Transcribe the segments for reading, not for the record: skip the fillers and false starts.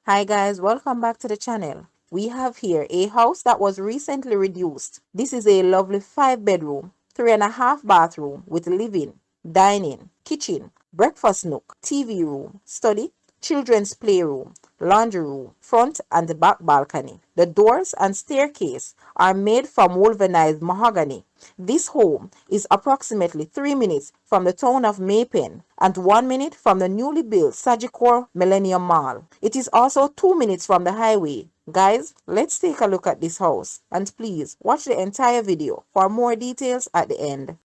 Hi guys, welcome back to the channel. We have here a house that was recently reduced. This is a lovely 5-bedroom, 3.5 bathroom with living, dining, kitchen, breakfast nook, TV room, study, children's playroom, laundry room, front and back balcony. The doors and staircase are made from vulcanized mahogany. This home is approximately 3 minutes from the town of Maypen and 1 minute from the newly built Sagicor Millennium Mall. It is also 2 minutes from the highway. Guys, let's take a look at this house and please watch the entire video for more details at the end.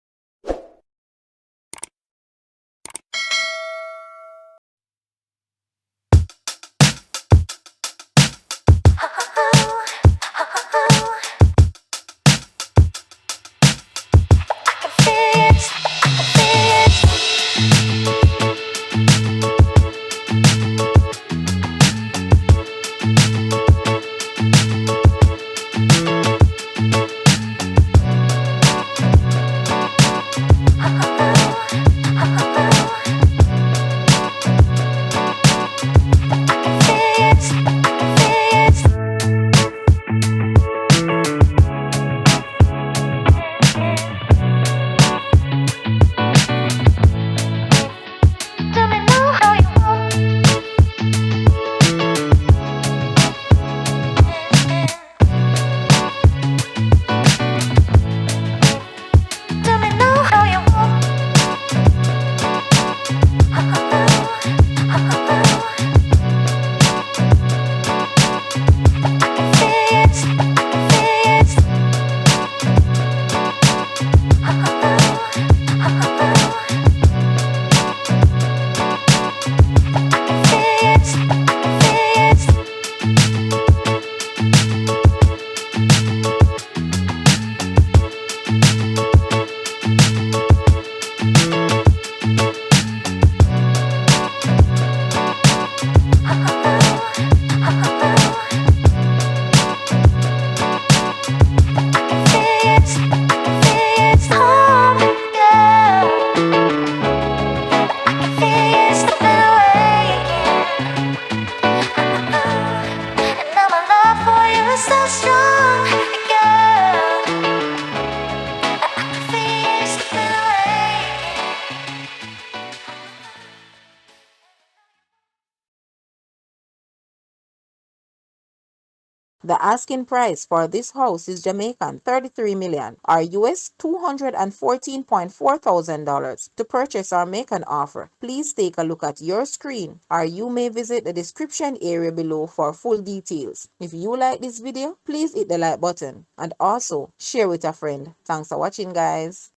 The asking price for this house is Jamaican 33 million or US $214.4 thousand. To purchase or make an offer, please take a look at your screen or you may visit the description area below for full details. If you like this video, please hit the like button and also share with a friend. Thanks for watching guys.